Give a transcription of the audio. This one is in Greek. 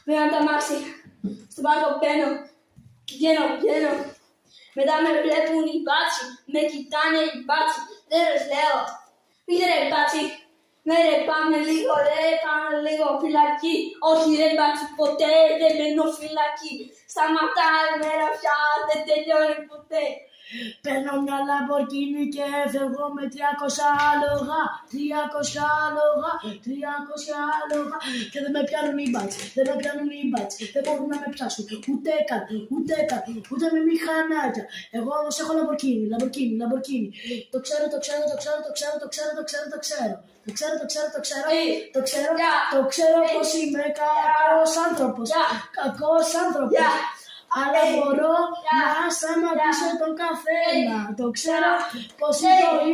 Βγαίνω τα μάξι, στον πάρκο πηγαίνω. Μετά με βλέπουν οι μπάτσι, με κοιτάνε οι μπάτσι. Δεν τους λέω, πείτε ρε μπάτσι, ναι ρε πάμε λίγο φυλακή. Όχι ρε μπάτσι, ποτέ δεν μένω φυλακή. Σταματάει η μέρα πια, δεν τελειώνει ποτέ. Παίρνω μια Λαμπορκίνη και φεύγω με 300 άλογα. Και δεν με πιάνουν οι μπάτσι, δεν μπορούν να με πιάσουν. Ούτε με μηχανάκια. Εγώ όμως έχω Λαμπορκίνη. Το ξέρω. Το ξέρω πως είμαι κακός άνθρωπος. Αλλά μπορώ να σταματήσω τον καθένα. Το ξέρω πως η ζωή